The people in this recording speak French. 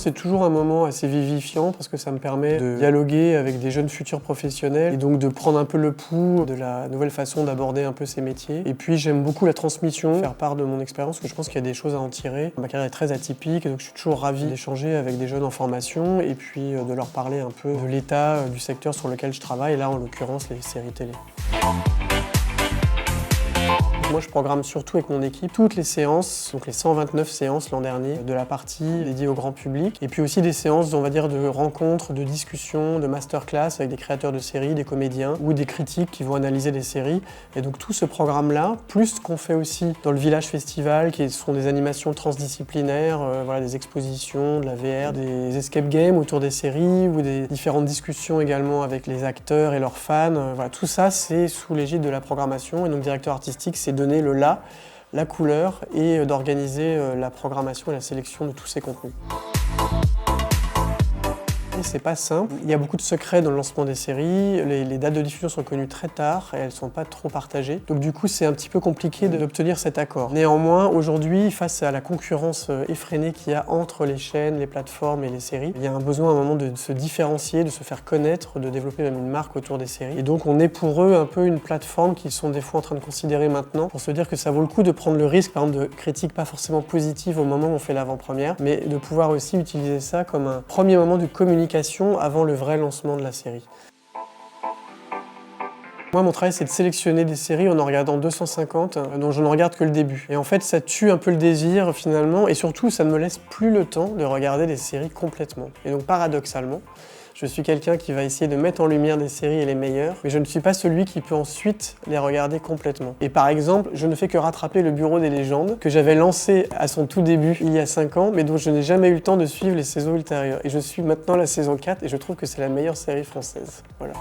c'est toujours un moment assez vivifiant parce que ça me permet de dialoguer avec des jeunes futurs professionnels et donc de prendre un peu le pouls de la nouvelle façon d'aborder un peu ces métiers. Et puis j'aime beaucoup la transmission, faire part de mon expérience, parce que je pense qu'il y a des choses à en tirer. Ma carrière est très atypique, et donc je suis toujours ravi d'échanger avec des jeunes en formation et puis de leur parler un peu de l'état du secteur sur lequel je travaille, là en l'occurrence les séries télé. Moi, je programme surtout avec mon équipe toutes les séances, donc les 129 séances l'an dernier, de la partie dédiée au grand public, et puis aussi des séances, on va dire, de rencontres, de discussions, de masterclass avec des créateurs de séries, des comédiens ou des critiques qui vont analyser des séries. Et donc tout ce programme-là, plus ce qu'on fait aussi dans le Village Festival, qui sont des animations transdisciplinaires, voilà, des expositions, de la VR, des escape games autour des séries ou des différentes discussions également avec les acteurs et leurs fans. Voilà, tout ça, c'est sous l'égide de la programmation, et donc directeur artistique, c'est donner le là, la couleur et d'organiser la programmation et la sélection de tous ces contenus. C'est pas simple, il y a beaucoup de secrets dans le lancement des séries, les dates de diffusion sont connues très tard et elles sont pas trop partagées. Donc du coup c'est un petit peu compliqué d'obtenir cet accord. Néanmoins aujourd'hui, face à la concurrence effrénée qu'il y a entre les chaînes, les plateformes et les séries, il y a un besoin à un moment de se différencier, de se faire connaître, de développer même une marque autour des séries. Et donc on est pour eux un peu une plateforme qu'ils sont des fois en train de considérer maintenant pour se dire que ça vaut le coup de prendre le risque, par exemple, de critiques pas forcément positives au moment où on fait l'avant-première, mais de pouvoir aussi utiliser ça comme un premier moment de communication avant le vrai lancement de la série. Moi, mon travail, c'est de sélectionner des séries en regardant 250, dont je ne regarde que le début. Et en fait, ça tue un peu le désir, finalement, et surtout, ça ne me laisse plus le temps de regarder des séries complètement. Et donc, paradoxalement, je suis quelqu'un qui va essayer de mettre en lumière des séries et les meilleures, mais je ne suis pas celui qui peut ensuite les regarder complètement. Et par exemple, je ne fais que rattraper le Bureau des légendes, que j'avais lancé à son tout début il y a 5 ans, mais dont je n'ai jamais eu le temps de suivre les saisons ultérieures. Et je suis maintenant la saison 4 et je trouve que c'est la meilleure série française. Voilà.